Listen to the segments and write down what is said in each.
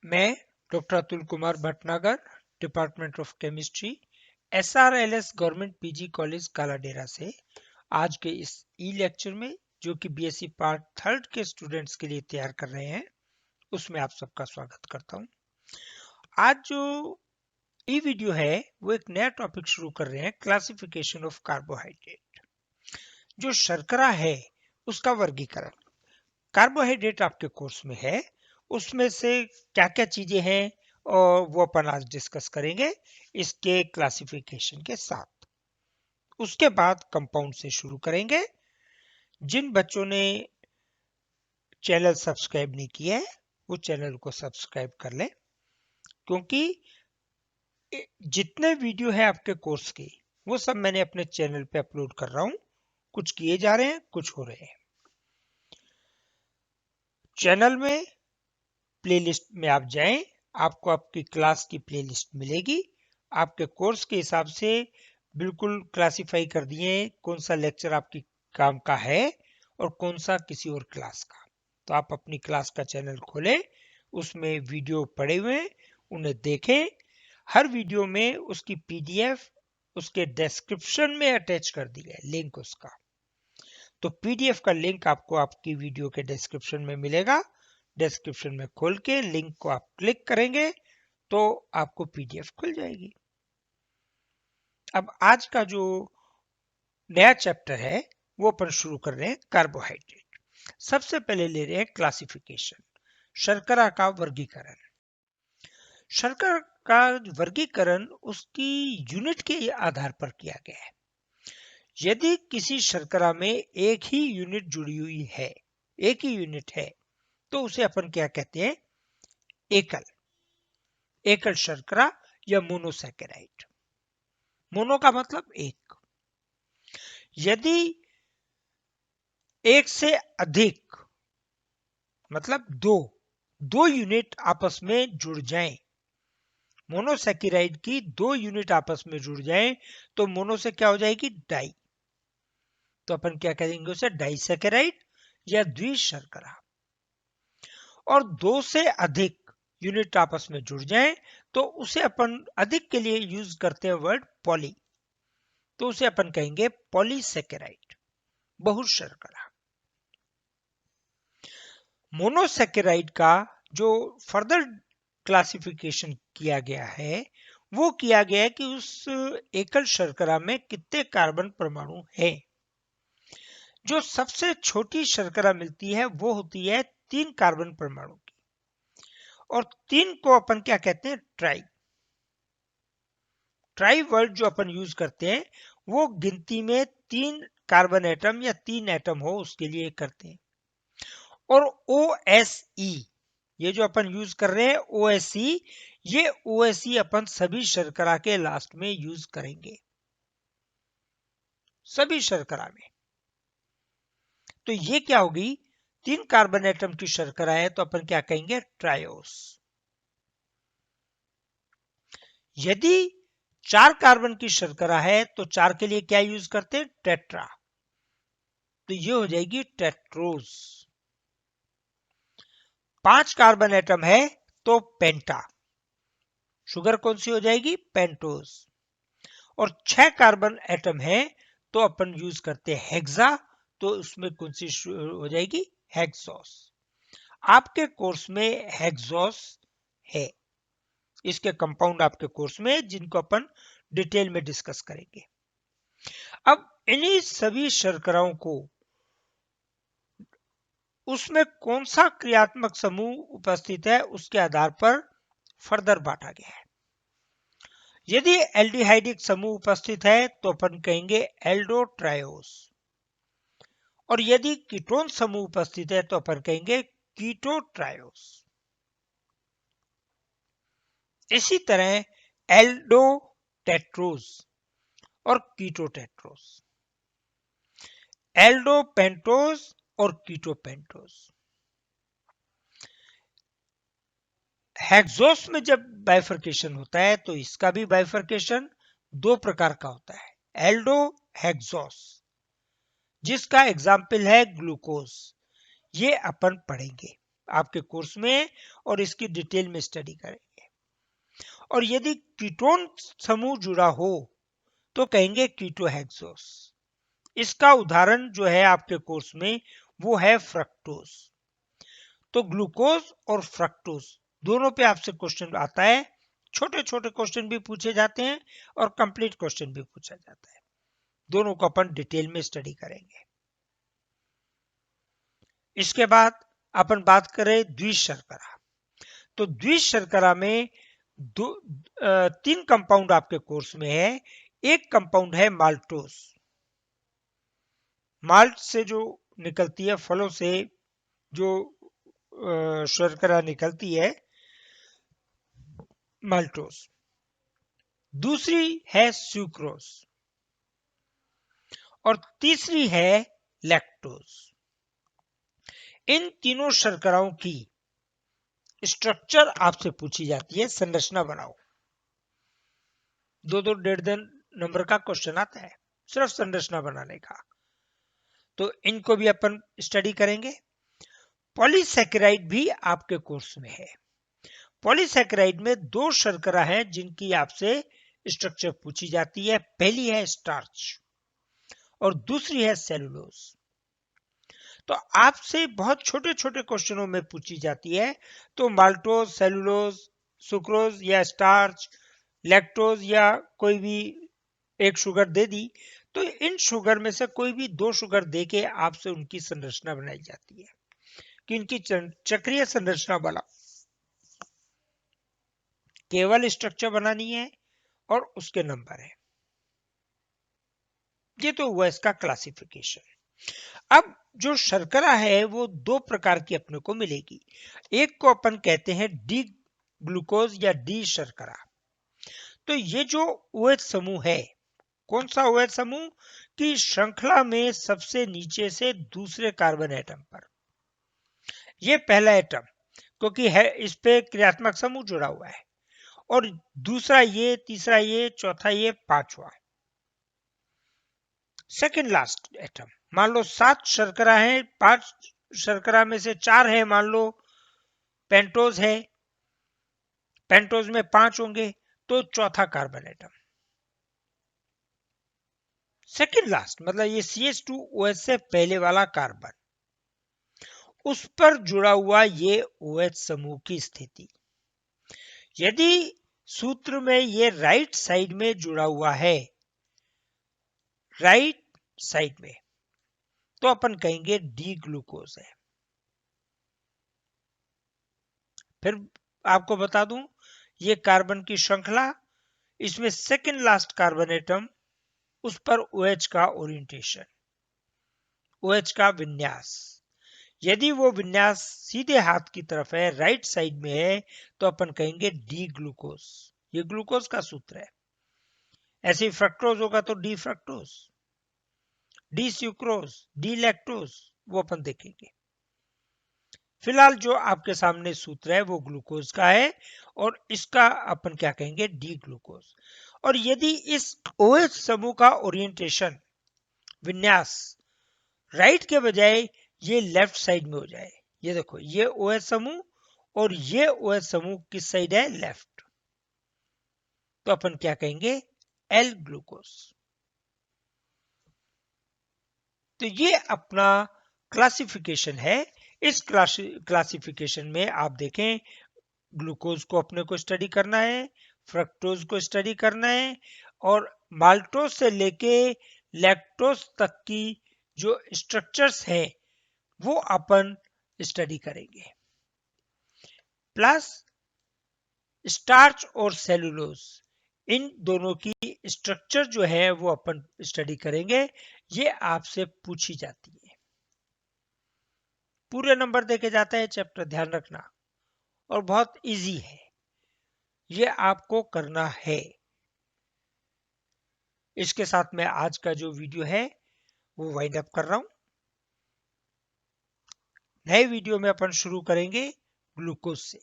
मैं doctor Atul Kumar Bhatnagar, department of chemistry, SRLS government PG college Kaladera से आज के इस ई लेक्चर में जो कि बीएससी पार्ट थर्ड के स्टूडेंट्स के लिए तैयार कर रहे हैं उसमें आप सबका स्वागत करता हूं। आज जो ई वीडियो है वो एक नया टॉपिक शुरू कर रहे हैं, क्लासिफिकेशन ऑफ कार्बोहाइड्रेट। जो शर्करा है उसका वर्गीकरण। कार्बोहाइड्रेट आपके कोर्स में है, उसमें से क्या क्या चीजें हैं और वो अपन आज डिस्कस करेंगे इसके क्लासिफिकेशन के साथ। उसके बाद कंपाउंड से शुरू करेंगे। जिन बच्चों ने चैनल सब्सक्राइब नहीं किया है वो चैनल को सब्सक्राइब कर लें, क्योंकि जितने वीडियो है आपके कोर्स के वो सब मैंने अपने चैनल पे अपलोड कर रहा हूं। कुछ किए जा रहे हैं, कुछ हो रहे हैं। चैनल में प्लेलिस्ट में आप जाएं, आपको आपकी क्लास की प्लेलिस्ट मिलेगी। आपके कोर्स के हिसाब से बिल्कुल क्लासिफाई कर दिए कौन सा लेक्चर आपकी काम का है और कौन सा किसी और क्लास का। तो आप अपनी क्लास का चैनल खोलें, उसमें वीडियो पड़े हुए हैं, उन्हें देखें। हर वीडियो में उसकी पीडीएफ उसके डिस्क्रिप्शन में अटैच कर दी है लिंक उसका। तो पीडीएफ का लिंक आपको आपकी वीडियो के डिस्क्रिप्शन में मिलेगा। डिस्क्रिप्शन में खोल के लिंक को आप क्लिक करेंगे तो आपको पीडीएफ खुल जाएगी। अब आज का जो नया चैप्टर है वो अपन शुरू कर रहे हैं कार्बोहाइड्रेट। सबसे पहले ले रहे हैं क्लासिफिकेशन, शर्करा का वर्गीकरण। शर्करा का वर्गीकरण उसकी यूनिट के आधार पर किया गया है। यदि किसी शर्करा में एक ही यूनिट जुड़ी हुई है, एक ही यूनिट है, तो उसे अपन क्या कहते हैं? एकल एकल शर्करा या मोनोसैकेराइड। मोनो का मतलब एक। यदि एक से अधिक मतलब दो यूनिट आपस में जुड़ जाएं, मोनोसैकेराइड की दो यूनिट आपस में जुड़ जाएं तो मोनो से क्या हो जाएगी? डाई। तो अपन क्या कहेंगे उसे? डाइसैकेराइड या द्विशर्करा। और दो से अधिक यूनिट आपस में जुड़ जाएं तो उसे अपन अधिक के लिए यूज करते हैं वर्ड पॉली, तो उसे अपन कहेंगे पॉलीसैकेराइड, बहुशर्करा। मोनोसैकेराइड का जो फर्दर क्लासिफिकेशन किया गया है वो किया गया है कि उस एकल शर्करा में कितने कार्बन परमाणु हैं। जो सबसे छोटी शर्करा मिलती है वो होती है 3 कार्बन परमाणु की, और 3 को अपन क्या कहते हैं? ट्राई। ट्राई वर्ड जो अपन यूज करते हैं वो गिनती में 3 कार्बन एटम या 3 एटम हो उसके लिए करते हैं। और OSE ये जो अपन यूज कर रहे हैं OSE, ये OSE अपन सभी शर्करा के लास्ट में यूज करेंगे, सभी शर्करा में। तो ये क्या होगी? 3 कार्बन एटम की शर्करा है तो अपन क्या कहेंगे? ट्रायोस। यदि 4 कार्बन की शर्करा है तो 4 के लिए क्या यूज करते हैं? टेट्रा। तो ये हो जाएगी टेट्रोस। 5 कार्बन एटम है तो पेंटा। शुगर कौन सी हो जाएगी? पेंटोस। और 6 कार्बन एटम है तो अपन यूज करते हैं हेक्सा, तो उसमें कौन सी हो जाएगी? हेक्सोस। आपके कोर्स में हेक्सोस है, इसके कंपाउंड आपके कोर्स में जिनको अपन डिटेल में डिस्कस करेंगे। अब इन्हीं सभी शर्कराओं को उसमें कौन सा क्रियात्मक समूह उपस्थित है उसके आधार पर फर्दर बांटा गया है। यदि एल्डिहाइडिक समूह उपस्थित है तो अपन कहेंगे एल्डोट्रायोस, और यदि कीटोन समूह उपस्थित है तो अपन कहेंगे कीटोट्रायोस। इसी तरह एल्डोटेट्रोस और कीटोटेट्रोस, एल्डोपेंटोस और कीटोपेंटोस। हेक्सोस में जब बाइफर्केशन होता है तो इसका भी बाइफर्केशन 2 प्रकार का होता है, एल्डो हेक्सोस, जिसका एग्जाम्पल है ग्लूकोज। ये अपन पढ़ेंगे। आपके कोर्स में और इसकी डिटेल में स्टडी करेंगे। और यदि कीटोन समूह जुड़ा हो तो कहेंगे कीटोहेक्सोस। इसका उदाहरण जो है आपके कोर्स में वो है फ्रक्टोज। तो ग्लूकोज और फ्रक्टोज दोनों पे आपसे क्वेश्चन आता है, छोटे छोटे क्वेश्चन भी पूछे जाते हैं और कंप्लीट क्वेश्चन भी पूछा जाता है। दोनों को अपन डिटेल में स्टडी करेंगे। इसके बाद अपन बात करें द्विशर्करा। तो द्विशर्करा में तीन कंपाउंड आपके कोर्स में है। एक कंपाउंड है माल्टोज। माल्ट से जो निकलती है, फलों से जो शर्करा निकलती है, माल्टोज। दूसरी है सुक्रोज और तीसरी है लैक्टोज। इन तीनों शर्कराओं की स्ट्रक्चर आपसे पूछी जाती है, संरचना बनाओ। 2-2 1.5 नंबर का क्वेश्चन आता है सिर्फ संरचना बनाने का। तो इनको भी अपन स्टडी करेंगे। पॉलीसैकेराइड भी आपके कोर्स में है। पॉलीसैकेराइड में 2 शर्करा हैं जिनकी आपसे स्ट्रक्चर पूछी जाती है। पहली है स्टार्च और दूसरी है सेलुलोज। तो आपसे बहुत छोटे छोटे क्वेश्चनों में पूछी जाती है। तो माल्टोज, सेलुलोज, सुक्रोज या स्टार्च, लैक्टोज या कोई भी एक शुगर दे दी, तो इन शुगर में से कोई भी 2 शुगर देके आपसे उनकी संरचना बनाई जाती है कि इनकी चक्रीय संरचना बना, केवल स्ट्रक्चर बनानी है और उसके नंबर है। ये तो हुआ इसका क्लासिफिकेशन। अब जो शर्करा है वो 2 प्रकार की अपने को मिलेगी। एक को अपन कहते हैं डी ग्लूकोज या डी शर्करा। तो ये जो OH समूह है, कौन सा OH समूह की श्रृंखला में सबसे नीचे से दूसरे कार्बन एटम पर, ये पहला एटम क्योंकि है इस पे क्रियात्मक समूह जुड़ा हुआ है, और दूसरा ये, तीसरा ये, चौथा ये, पांचवा सेकेंड लास्ट एटम। मान लो 7 शर्करा है, 5 शर्करा में से 4 है, मान लो पेंटोज है, पेंटोज में 5 होंगे, तो चौथा कार्बन एटम सेकेंड लास्ट, मतलब ये CH2OH से पहले वाला कार्बन, उस पर जुड़ा हुआ ये OH समूह की स्थिति। यदि सूत्र में ये राइट साइड में जुड़ा हुआ है, राइट साइड में, तो अपन कहेंगे डी ग्लूकोज है। फिर आपको बता दूं, ये कार्बन की श्रृंखला, इसमें सेकेंड लास्ट कार्बन एटम, उस पर OH का ओरिएंटेशन, OH का विन्यास। यदि वो विन्यास सीधे हाथ की तरफ है, राइट साइड में है, तो अपन कहेंगे डी ग्लूकोज। ये ग्लूकोज का सूत्र है। ऐसे ही फ्रक्टोज होगा तो D fructose, D sucrose, D electrons, वो अपन देखेंगे। फिलहाल जो आपके सामने सूत्र है वो ग्लूकोज का है और इसका अपन क्या कहेंगे, डी ग्लूकोज। और यदि इस OH समूह का ओरिएंटेशन, विन्यास राइट के बजाय ये लेफ्ट साइड में हो जाए, ये देखो ये OH समूह और ये OH समूह किस साइड है, लेफ्ट, तो अपन क्या कहेंगे, एल ग्लूकोज। तो ये अपना क्लासिफिकेशन है। इस क्लासिफिकेशन में आप देखें, ग्लूकोज को अपने को स्टडी करना है, फ्रक्टोज को स्टडी करना है, और माल्टोज से लेके लैक्टोज तक की जो स्ट्रक्चर्स है वो अपन स्टडी करेंगे। प्लस स्टार्च और सेलुलोज, इन दोनों की स्ट्रक्चर जो है वो अपन स्टडी करेंगे। ये आपसे पूछी जाती है, पूरे नंबर देके जाता है चैप्टर, ध्यान रखना, और बहुत इजी है, ये आपको करना है। इसके साथ मैं आज का जो वीडियो है वो वाइंड अप कर रहा हूं। नए वीडियो में अपन शुरू करेंगे ग्लूकोज से।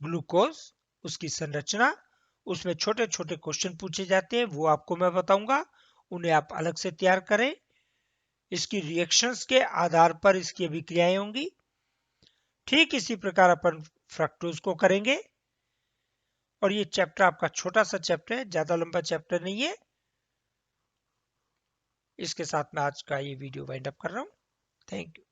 ग्लूकोज, उसकी संरचना, उसमें छोटे छोटे क्वेश्चन पूछे जाते हैं, वो आपको मैं बताऊंगा, उन्हें आप अलग से तैयार करें। इसकी रिएक्शंस के आधार पर इसकी अभिक्रियाएं होंगी। ठीक इसी प्रकार अपन फ्रक्टोज को करेंगे। और ये चैप्टर आपका छोटा सा चैप्टर है, ज्यादा लंबा चैप्टर नहीं है। इसके साथ मैं आज का ये वीडियो वाइंड अप कर रहा हूं। Thank you.